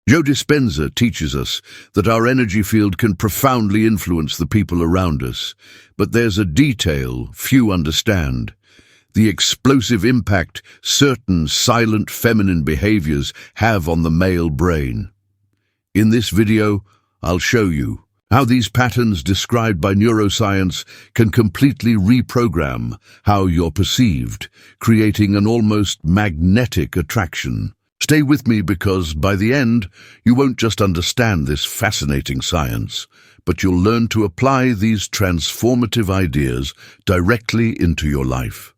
Joe Dispenza teaches us that our energy field can profoundly influence the people around us, but there's a detail few understand: the explosive impact certain silent feminine behaviors have on the male brain. In this video, I'll show you how these patterns described by neuroscience can completely reprogram how you're perceived, creating an almost magnetic attraction. Stay with me, because by the end, you won't just understand this fascinating science, but you'll learn to apply these transformative ideas directly into your life.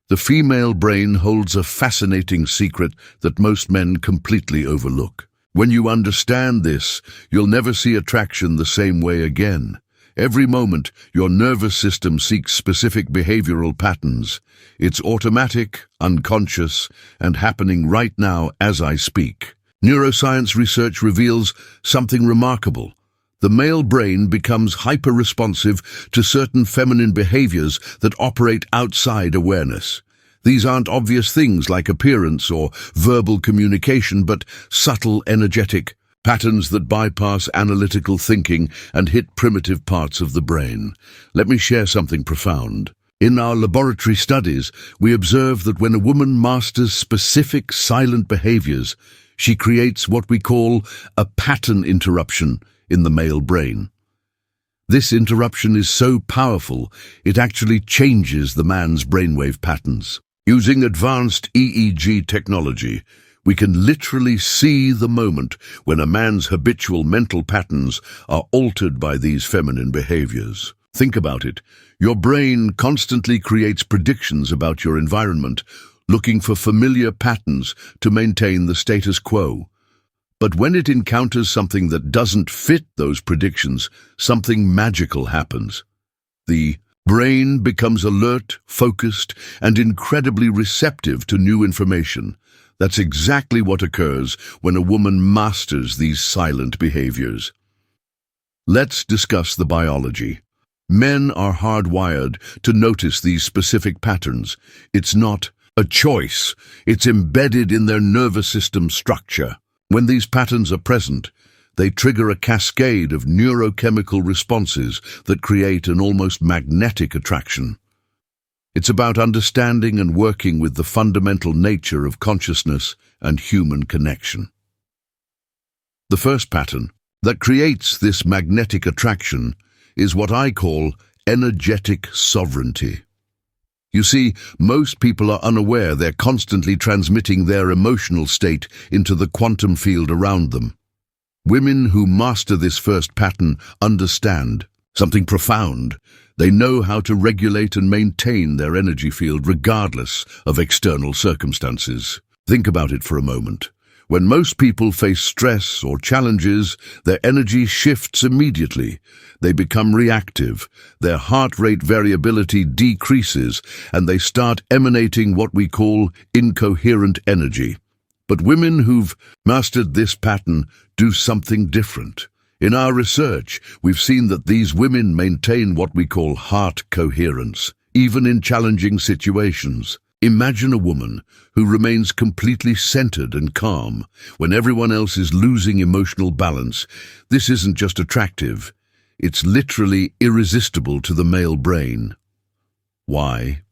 The female brain holds a fascinating secret that most men completely overlook. When you understand this, you'll never see attraction the same way again. Every moment, your nervous system seeks specific behavioral patterns. It's automatic, unconscious, and happening right now as I speak. Neuroscience research reveals something remarkable. The male brain becomes hyper-responsive to certain feminine behaviors that operate outside awareness. These aren't obvious things like appearance or verbal communication, but subtle, energetic patterns that bypass analytical thinking and hit primitive parts of the brain. Let me share something profound. In our laboratory studies, we observe that when a woman masters specific silent behaviors, she creates what we call a pattern interruption in the male brain. This interruption is so powerful, it actually changes the man's brainwave patterns. Using advanced EEG technology, we can literally see the moment when a man's habitual mental patterns are altered by these feminine behaviors. Think about it. Your brain constantly creates predictions about your environment, looking for familiar patterns to maintain the status quo. But when it encounters something that doesn't fit those predictions, something magical happens. The brain becomes alert, focused, and incredibly receptive to new information. That's exactly what occurs when a woman masters these silent behaviors. Let's discuss the biology. Men are hardwired to notice these specific patterns. It's not a choice. It's embedded in their nervous system structure. When these patterns are present, they trigger a cascade of neurochemical responses that create an almost magnetic attraction. It's about understanding and working with the fundamental nature of consciousness and human connection. The first pattern that creates this magnetic attraction is what I call energetic sovereignty. You see, most people are unaware they're constantly transmitting their emotional state into the quantum field around them. Women who master this first pattern understand something profound. They know how to regulate and maintain their energy field regardless of external circumstances. Think about it for a moment. When most people face stress or challenges, their energy shifts immediately. They become reactive, their heart rate variability decreases, and they start emanating what we call incoherent energy. But women who've mastered this pattern do something different. In our research, we've seen that these women maintain what we call heart coherence, even in challenging situations. Imagine a woman who remains completely centered and calm when everyone else is losing emotional balance. This isn't just attractive, it's literally irresistible to the male brain. Why?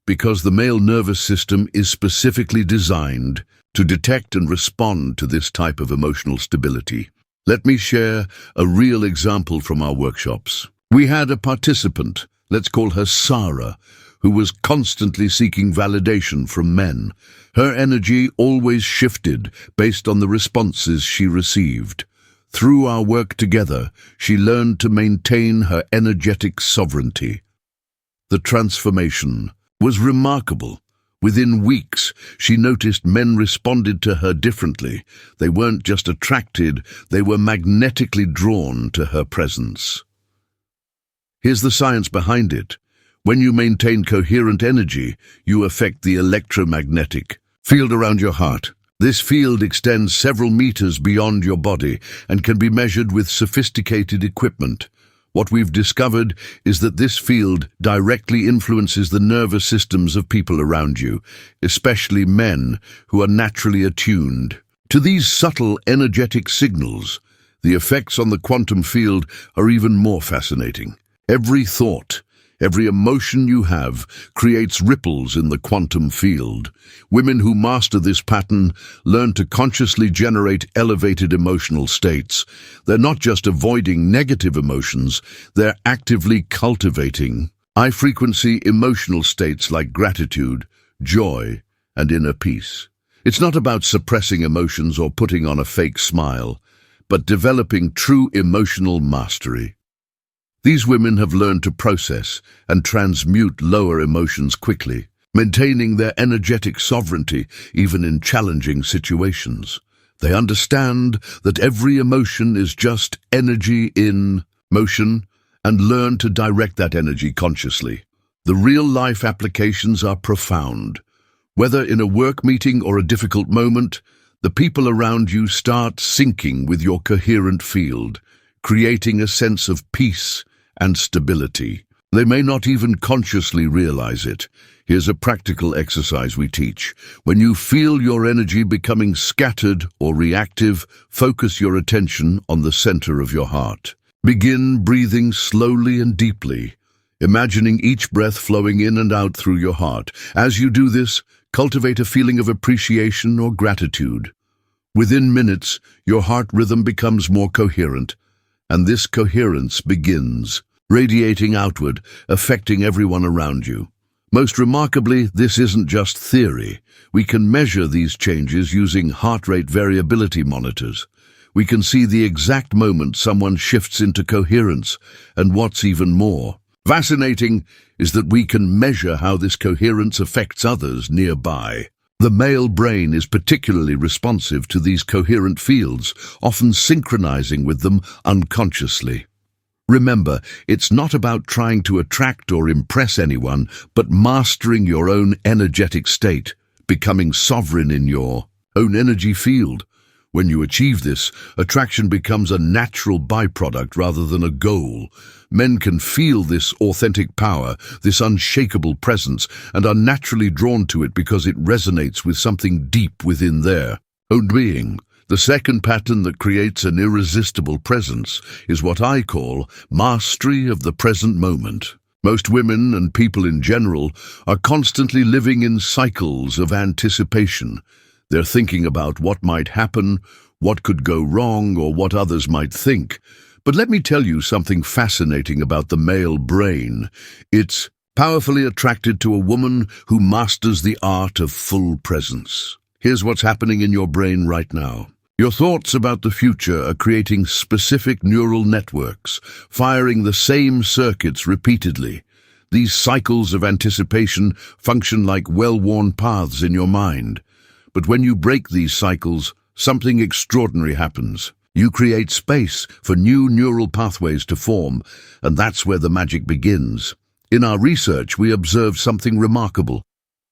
Because the male nervous system is specifically designed to detect and respond to this type of emotional stability. Let me share a real example from our workshops. We had a participant, let's call her Sarah, who was constantly seeking validation from men. Her energy always shifted based on the responses she received. Through our work together, she learned to maintain her energetic sovereignty. The transformation was remarkable. Within weeks, she noticed men responded to her differently. They weren't just attracted, they were magnetically drawn to her presence. Here's the science behind it. When you maintain coherent energy, you affect the electromagnetic field around your heart. This field extends several meters beyond your body and can be measured with sophisticated equipment. What we've discovered is that this field directly influences the nervous systems of people around you, especially men who are naturally attuned. To these subtle energetic signals, the effects on the quantum field are even more fascinating. Every thought, every emotion you have creates ripples in the quantum field. Women who master this pattern learn to consciously generate elevated emotional states. They're not just avoiding negative emotions, they're actively cultivating high-frequency emotional states like gratitude, joy, and inner peace. It's not about suppressing emotions or putting on a fake smile, but developing true emotional mastery. These women have learned to process and transmute lower emotions quickly, maintaining their energetic sovereignty even in challenging situations. They understand that every emotion is just energy in motion and learn to direct that energy consciously. The real-life applications are profound. Whether in a work meeting or a difficult moment, the people around you start syncing with your coherent field, creating a sense of peace and stability. They may not even consciously realize it. Here's a practical exercise we teach. When you feel your energy becoming scattered or reactive, focus your attention on the center of your heart. Begin breathing slowly and deeply, imagining each breath flowing in and out through your heart. As you do this, cultivate a feeling of appreciation or gratitude. Within minutes, your heart rhythm becomes more coherent, and this coherence begins radiating outward, affecting everyone around you. Most remarkably, this isn't just theory. We can measure these changes using heart rate variability monitors. We can see the exact moment someone shifts into coherence, and what's even more fascinating is that we can measure how this coherence affects others nearby. The male brain is particularly responsive to these coherent fields, often synchronizing with them unconsciously. Remember, it's not about trying to attract or impress anyone, but mastering your own energetic state, becoming sovereign in your own energy field. When you achieve this, attraction becomes a natural byproduct rather than a goal. Men can feel this authentic power, this unshakable presence, and are naturally drawn to it because it resonates with something deep within their own being. The second pattern that creates an irresistible presence is what I call mastery of the present moment. Most women and people in general are constantly living in cycles of anticipation. They're thinking about what might happen, what could go wrong, or what others might think. But let me tell you something fascinating about the male brain. It's powerfully attracted to a woman who masters the art of full presence. Here's what's happening in your brain right now. Your thoughts about the future are creating specific neural networks, firing the same circuits repeatedly. These cycles of anticipation function like well-worn paths in your mind. But when you break these cycles, something extraordinary happens. You create space for new neural pathways to form, and that's where the magic begins. In our research, we observed something remarkable.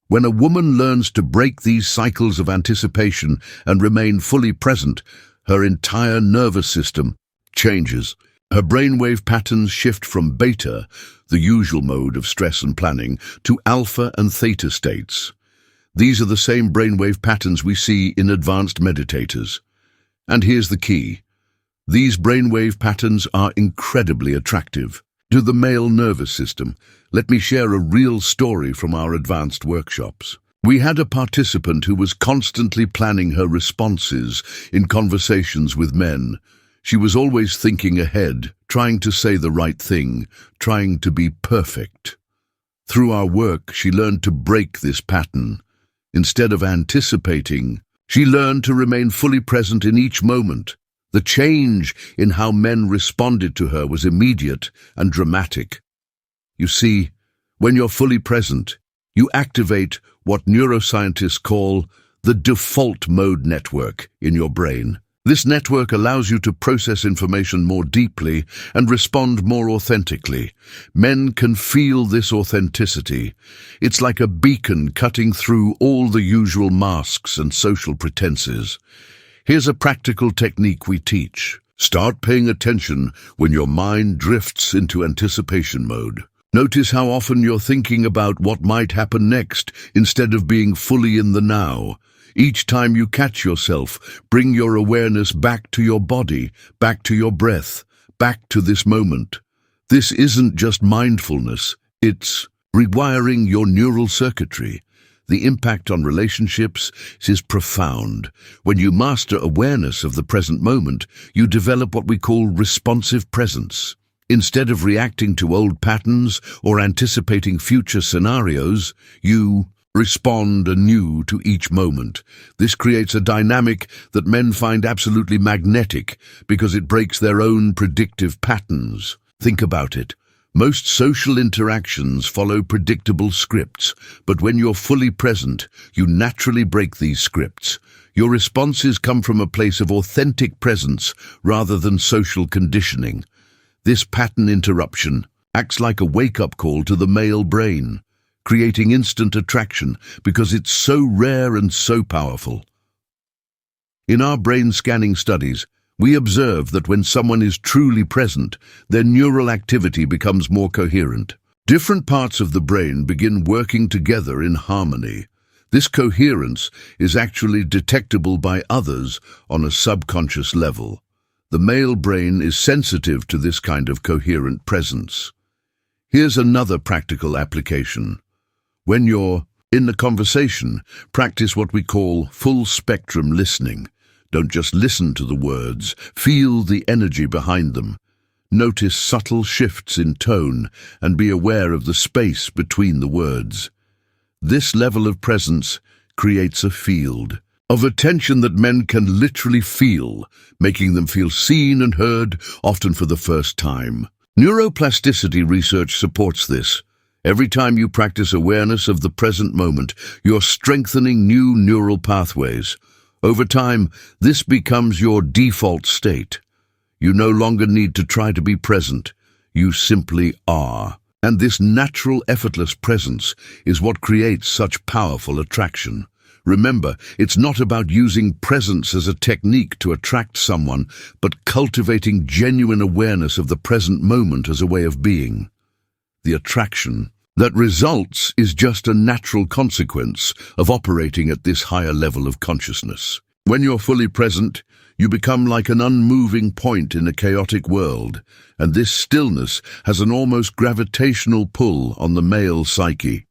When a woman learns to break these cycles of anticipation and remain fully present, her entire nervous system changes. Her brainwave patterns shift from beta, the usual mode of stress and planning, to alpha and theta states. These are the same brainwave patterns we see in advanced meditators. And here's the key. These brainwave patterns are incredibly attractive to the male nervous system. Let me share a real story from our advanced workshops. We had a participant who was constantly planning her responses in conversations with men. She was always thinking ahead, trying to say the right thing, trying to be perfect. Through our work, she learned to break this pattern. Instead of anticipating, she learned to remain fully present in each moment. The change in how men responded to her was immediate and dramatic. You see, when you're fully present, you activate what neuroscientists call the default mode network in your brain. This network allows you to process information more deeply and respond more authentically. Men can feel this authenticity. It's like a beacon cutting through all the usual masks and social pretenses. Here's a practical technique we teach. Start paying attention when your mind drifts into anticipation mode. Notice how often you're thinking about what might happen next instead of being fully in the now. Each time you catch yourself, bring your awareness back to your body, back to your breath, back to this moment. This isn't just mindfulness, it's rewiring your neural circuitry. The impact on relationships is profound. When you master awareness of the present moment, you develop what we call responsive presence. Instead of reacting to old patterns or anticipating future scenarios, you respond anew to each moment. This creates a dynamic that men find absolutely magnetic because it breaks their own predictive patterns. Think about it. Most social interactions follow predictable scripts, but when you're fully present, you naturally break these scripts. Your responses come from a place of authentic presence rather than social conditioning. This pattern interruption acts like a wake-up call to the male brain, creating instant attraction because it's so rare and so powerful. In our brain scanning studies, we observe that when someone is truly present, their neural activity becomes more coherent. Different parts of the brain begin working together in harmony. This coherence is actually detectable by others on a subconscious level. The male brain is sensitive to this kind of coherent presence. Here's another practical application. When you're in the conversation, practice what we call full-spectrum listening. Don't just listen to the words, feel the energy behind them. Notice subtle shifts in tone and be aware of the space between the words. This level of presence creates a field of attention that men can literally feel, making them feel seen and heard, often for the first time. Neuroplasticity research supports this. Every time you practice awareness of the present moment, you're strengthening new neural pathways. Over time, this becomes your default state. You no longer need to try to be present. You simply are. And this natural, effortless presence is what creates such powerful attraction. Remember, it's not about using presence as a technique to attract someone, but cultivating genuine awareness of the present moment as a way of being. The attraction that results is just a natural consequence of operating at this higher level of consciousness. When you're fully present, you become like an unmoving point in a chaotic world, and this stillness has an almost gravitational pull on the male psyche.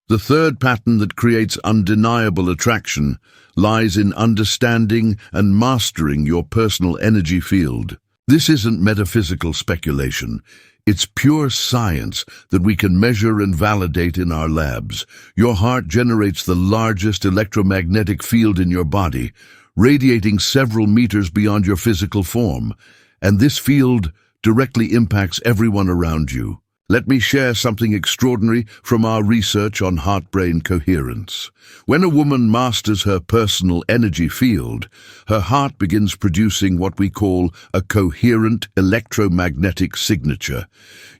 The third pattern that creates undeniable attraction lies in understanding and mastering your personal energy field. This isn't metaphysical speculation. It's pure science that we can measure and validate in our labs. Your heart generates the largest electromagnetic field in your body, radiating several meters beyond your physical form, and this field directly impacts everyone around you. Let me share something extraordinary from our research on heart-brain coherence. When a woman masters her personal energy field, her heart begins producing what we call a coherent electromagnetic signature.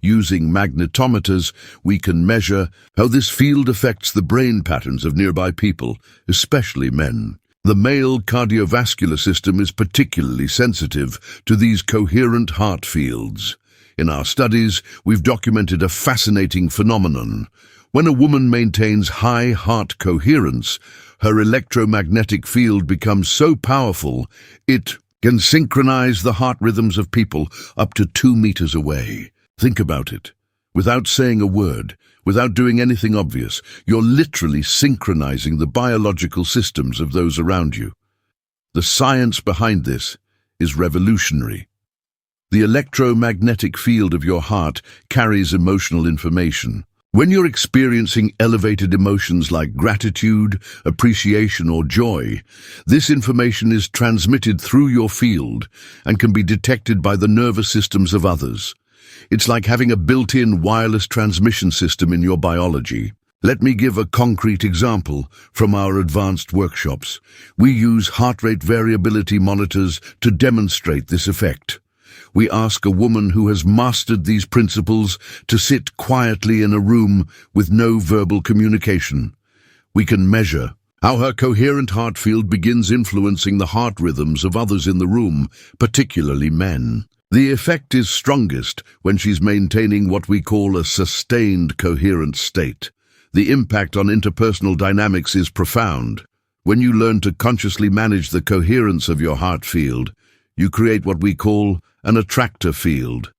Using magnetometers, we can measure how this field affects the brain patterns of nearby people, especially men. The male cardiovascular system is particularly sensitive to these coherent heart fields. In our studies, we've documented a fascinating phenomenon. When a woman maintains high heart coherence, her electromagnetic field becomes so powerful, it can synchronize the heart rhythms of people up to 2 meters away. Think about it. Without saying a word, without doing anything obvious, you're literally synchronizing the biological systems of those around you. The science behind this is revolutionary. The electromagnetic field of your heart carries emotional information. When you're experiencing elevated emotions like gratitude, appreciation, or joy, this information is transmitted through your field and can be detected by the nervous systems of others. It's like having a built-in wireless transmission system in your biology. Let me give a concrete example from our advanced workshops. We use heart rate variability monitors to demonstrate this effect. We ask a woman who has mastered these principles to sit quietly in a room with no verbal communication. We can measure how her coherent heart field begins influencing the heart rhythms of others in the room, particularly men. The effect is strongest when she's maintaining what we call a sustained coherent state. The impact on interpersonal dynamics is profound. When you learn to consciously manage the coherence of your heart field, you create what we call an attractor field.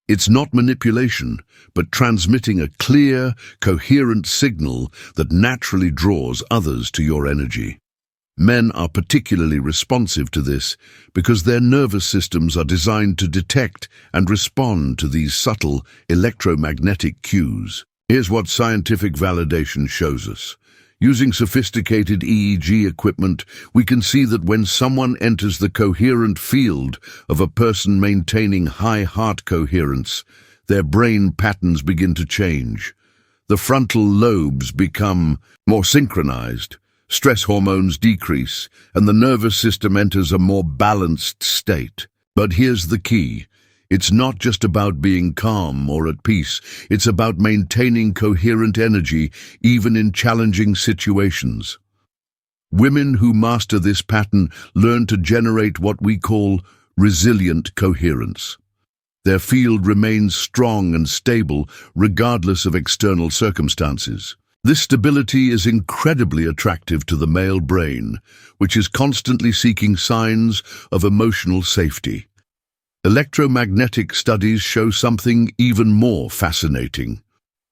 It's not manipulation, but transmitting a clear, coherent signal that naturally draws others to your energy. Men are particularly responsive to this because their nervous systems are designed to detect and respond to these subtle electromagnetic cues. Here's what scientific validation shows us. Using sophisticated EEG equipment, we can see that when someone enters the coherent field of a person maintaining high heart coherence, their brain patterns begin to change. The frontal lobes become more synchronized, stress hormones decrease, and the nervous system enters a more balanced state. But here's the key. It's not just about being calm or at peace. It's about maintaining coherent energy even in challenging situations. Women who master this pattern learn to generate what we call resilient coherence. Their field remains strong and stable regardless of external circumstances. This stability is incredibly attractive to the male brain, which is constantly seeking signs of emotional safety. Electromagnetic studies show something even more fascinating.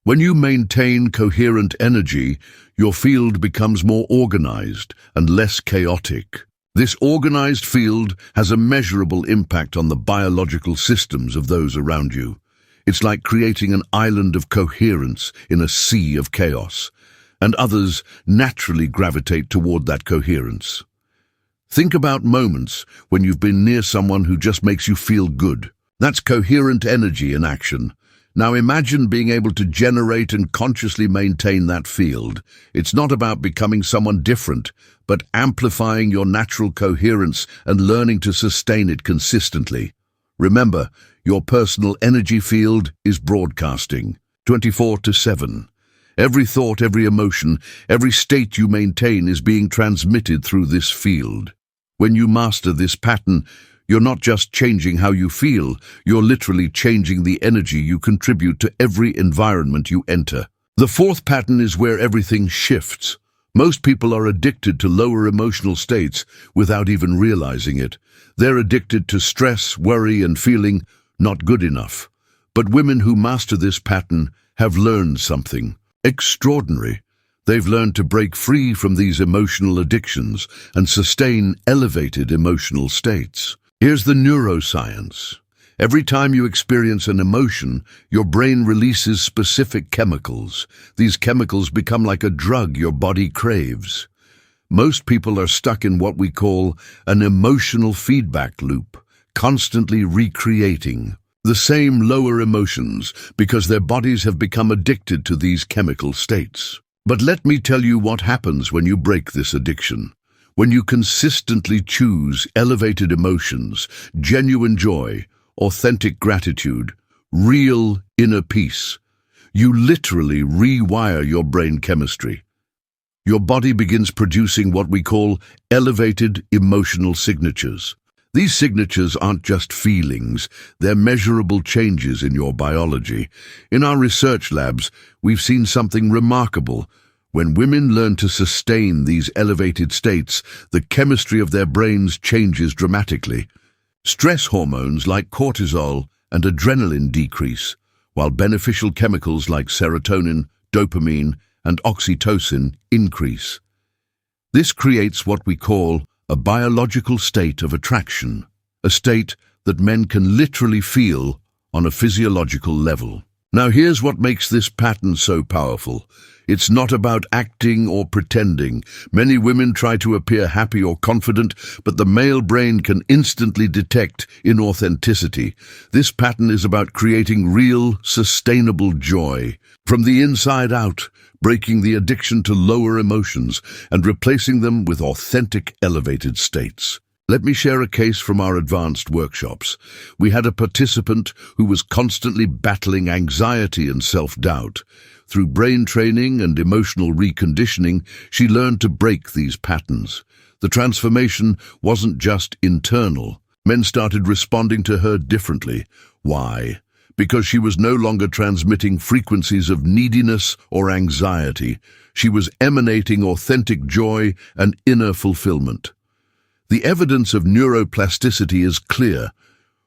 When you maintain coherent energy, your field becomes more organized and less chaotic. This organized field has a measurable impact on the biological systems of those around you. It's like creating an island of coherence in a sea of chaos, and others naturally gravitate toward that coherence. Think about moments when you've been near someone who just makes you feel good. That's coherent energy in action. Now imagine being able to generate and consciously maintain that field. It's not about becoming someone different, but amplifying your natural coherence and learning to sustain it consistently. Remember, your personal energy field is broadcasting 24/7. Every thought, every emotion, every state you maintain is being transmitted through this field. When you master this pattern, you're not just changing how you feel, you're literally changing the energy you contribute to every environment you enter. The fourth pattern is where everything shifts. Most people are addicted to lower emotional states without even realizing it. They're addicted to stress, worry, and feeling not good enough. But women who master this pattern have learned something extraordinary. They've learned to break free from these emotional addictions and sustain elevated emotional states. Here's the neuroscience. Every time you experience an emotion, your brain releases specific chemicals. These chemicals become like a drug your body craves. Most people are stuck in what we call an emotional feedback loop, constantly recreating the same lower emotions because their bodies have become addicted to these chemical states. But let me tell you what happens when you break this addiction. When you consistently choose elevated emotions, genuine joy, authentic gratitude, real inner peace, you literally rewire your brain chemistry. Your body begins producing what we call elevated emotional signatures. These signatures aren't just feelings, they're measurable changes in your biology. In our research labs, we've seen something remarkable. When women learn to sustain these elevated states, the chemistry of their brains changes dramatically. Stress hormones like cortisol and adrenaline decrease, while beneficial chemicals like serotonin, dopamine, and oxytocin increase. This creates what we call a biological state of attraction, a state that men can literally feel on a physiological level. Now here's what makes this pattern so powerful. It's not about acting or pretending. Many women try to appear happy or confident, but the male brain can instantly detect inauthenticity. This pattern is about creating real, sustainable joy. From the inside out, breaking the addiction to lower emotions and replacing them with authentic, elevated states. Let me share a case from our advanced workshops. We had a participant who was constantly battling anxiety and self-doubt. Through brain training and emotional reconditioning, she learned to break these patterns. The transformation wasn't just internal. Men started responding to her differently. Why? because she was no longer transmitting frequencies of neediness or anxiety. She was emanating authentic joy and inner fulfillment. The evidence of neuroplasticity is clear.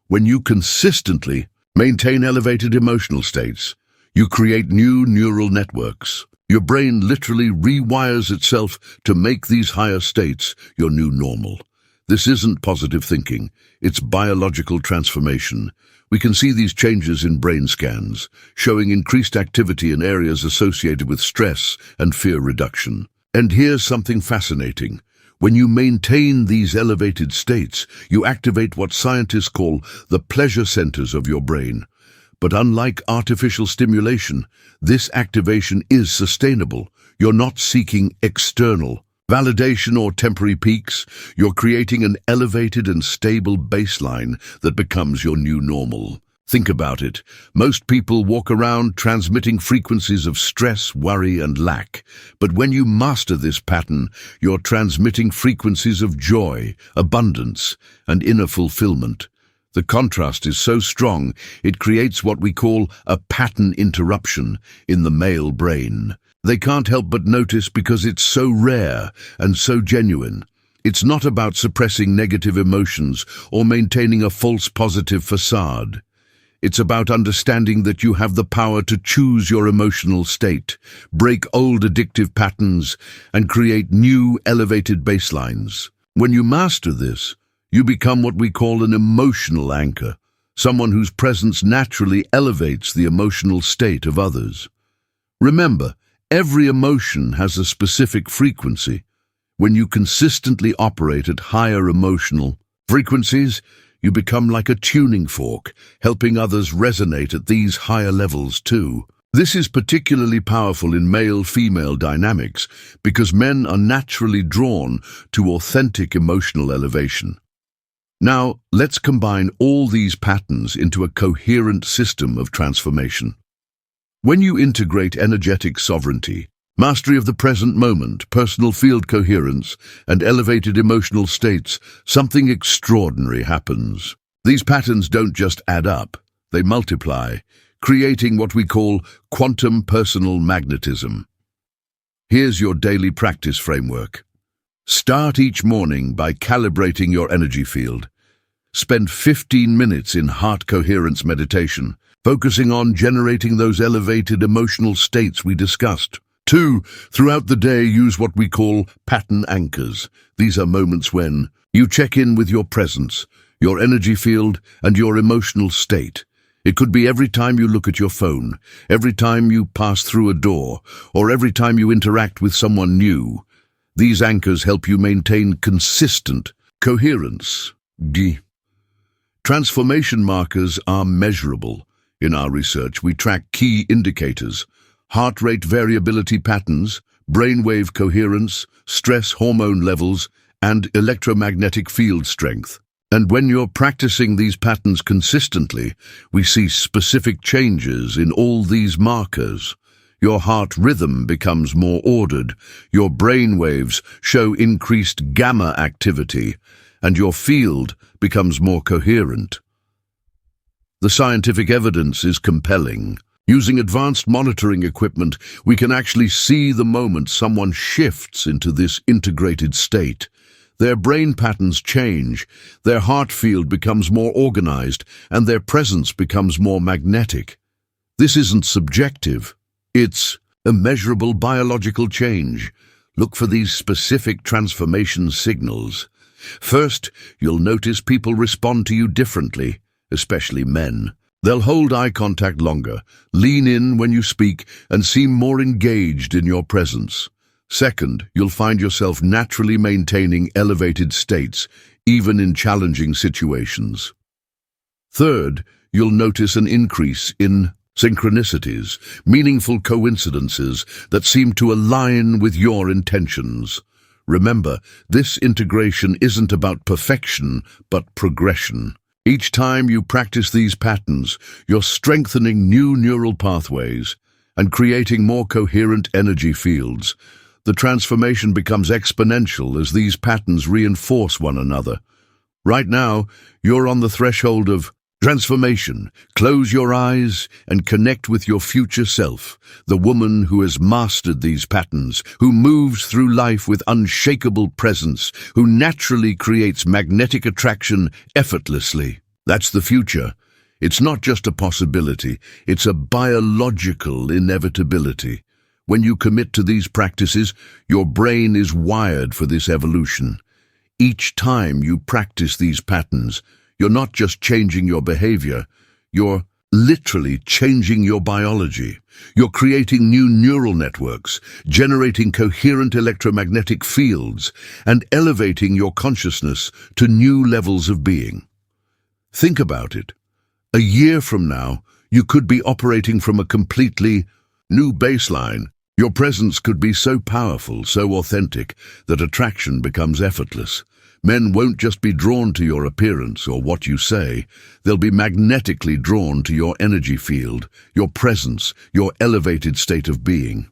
When you consistently maintain elevated emotional states, you create new neural networks. Your brain literally rewires itself to make these higher states your new normal. This isn't positive thinking, it's biological transformation. We can see these changes in brain scans, showing increased activity in areas associated with stress and fear reduction. And here's something fascinating. When you maintain these elevated states, you activate what scientists call the pleasure centers of your brain. But unlike artificial stimulation, this activation is sustainable. You're not seeking external validation or temporary peaks. You're creating an elevated and stable baseline that becomes your new normal. Think about it. Most people walk around transmitting frequencies of stress, worry, and lack. But when you master this pattern, you're transmitting frequencies of joy, abundance, and inner fulfillment. The contrast is so strong, it creates what we call a pattern interruption in the male brain. They can't help but notice because it's so rare and so genuine. It's not about suppressing negative emotions or maintaining a false positive facade. It's about understanding that you have the power to choose your emotional state, break old addictive patterns, and create new elevated baselines. When you master this, you become what we call an emotional anchor, someone whose presence naturally elevates the emotional state of others. Remember, every emotion has a specific frequency. When you consistently operate at higher emotional frequencies, you become like a tuning fork, helping others resonate at these higher levels too. This is particularly powerful in male-female dynamics because men are naturally drawn to authentic emotional elevation. Now, let's combine all these patterns into a coherent system of transformation. When you integrate energetic sovereignty, mastery of the present moment, personal field coherence, and elevated emotional states, something extraordinary happens. These patterns don't just add up, they multiply, creating what we call quantum personal magnetism. Here's your daily practice framework. Start each morning by calibrating your energy field. Spend 15 minutes in heart coherence meditation, focusing on generating those elevated emotional states we discussed. 2. Throughout the day, use what we call pattern anchors. These are moments when you check in with your presence, your energy field, and your emotional state. It could be every time you look at your phone, every time you pass through a door, or every time you interact with someone new. These anchors help you maintain consistent coherence. D. Transformation markers are measurable. In our research, we track key indicators: heart rate variability patterns, brainwave coherence, stress hormone levels, and electromagnetic field strength. And when you're practicing these patterns consistently, we see specific changes in all these markers. Your heart rhythm becomes more ordered, your brain waves show increased gamma activity, and your field becomes more coherent. The scientific evidence is compelling. Using advanced monitoring equipment, we can actually see the moment someone shifts into this integrated state. Their brain patterns change, their heart field becomes more organized, and their presence becomes more magnetic. This isn't subjective. It's a measurable biological change. Look for these specific transformation signals. First, you'll notice people respond to you differently, especially men. They'll hold eye contact longer, lean in when you speak, and seem more engaged in your presence. Second, you'll find yourself naturally maintaining elevated states, even in challenging situations. Third, you'll notice an increase in synchronicities, meaningful coincidences that seem to align with your intentions. Remember, this integration isn't about perfection, but progression. Each time you practice these patterns, you're strengthening new neural pathways and creating more coherent energy fields. The transformation becomes exponential as these patterns reinforce one another. Right now, you're on the threshold of Transformation. Close your eyes and connect with your future self, the woman who has mastered these patterns, who moves through life with unshakable presence, who naturally creates magnetic attraction effortlessly. That's the future. It's not just a possibility, it's a biological inevitability. When you commit to these practices, your brain is wired for this evolution. Each time you practice these patterns, you're not just changing your behavior, you're literally changing your biology. You're creating new neural networks, generating coherent electromagnetic fields, and elevating your consciousness to new levels of being. Think about it. A year from now, you could be operating from a completely new baseline. Your presence could be so powerful, so authentic, that attraction becomes effortless. Men won't just be drawn to your appearance or what you say, they'll be magnetically drawn to your energy field, your presence, your elevated state of being.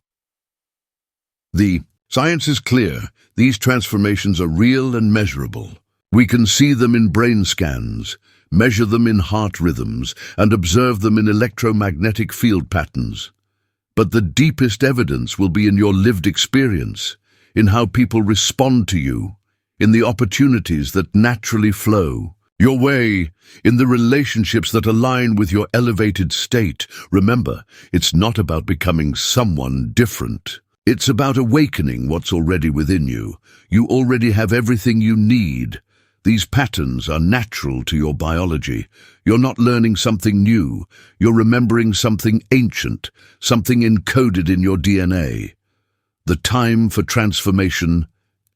The science is clear. These transformations are real and measurable. We can see them in brain scans, measure them in heart rhythms, and observe them in electromagnetic field patterns. But the deepest evidence will be in your lived experience, in how people respond to you, in the opportunities that naturally flow your way, in the relationships that align with your elevated state. Remember, it's not about becoming someone different. It's about awakening what's already within you. You already have everything you need. These patterns are natural to your biology. You're not learning something new. You're remembering something ancient, something encoded in your DNA. The time for transformation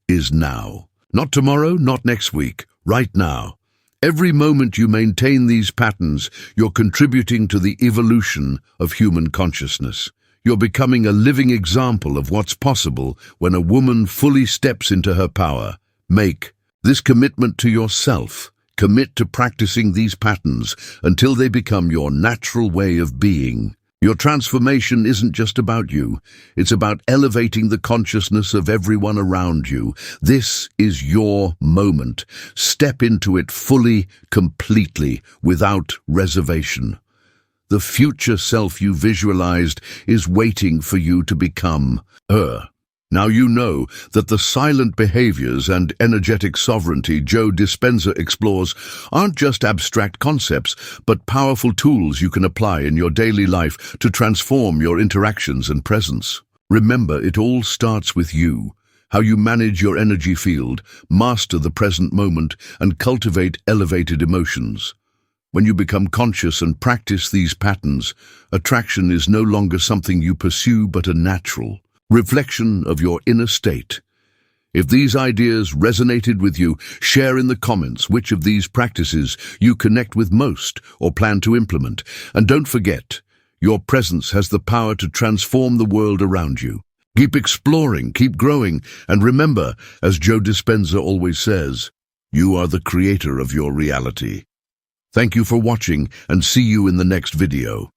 is now. Not tomorrow, not next week, right now. Every moment you maintain these patterns, you're contributing to the evolution of human consciousness. You're becoming a living example of what's possible when a woman fully steps into her power. Make this commitment to yourself. Commit to practicing these patterns until they become your natural way of being. Your transformation isn't just about you. It's about elevating the consciousness of everyone around you. This is your moment. Step into it fully, completely, without reservation. The future self you visualized is waiting for you to become her. Now you know that the silent behaviors and energetic sovereignty Joe Dispenza explores aren't just abstract concepts, but powerful tools you can apply in your daily life to transform your interactions and presence. Remember, it all starts with you. How you manage your energy field, master the present moment, and cultivate elevated emotions. When you become conscious and practice these patterns, attraction is no longer something you pursue but a natural reflection of your inner state. If these ideas resonated with you, share in the comments which of these practices you connect with most or plan to implement. And don't forget, your presence has the power to transform the world around you. Keep exploring, keep growing, and remember, as Joe Dispenza always says, you are the creator of your reality. Thank you for watching, and see you in the next video.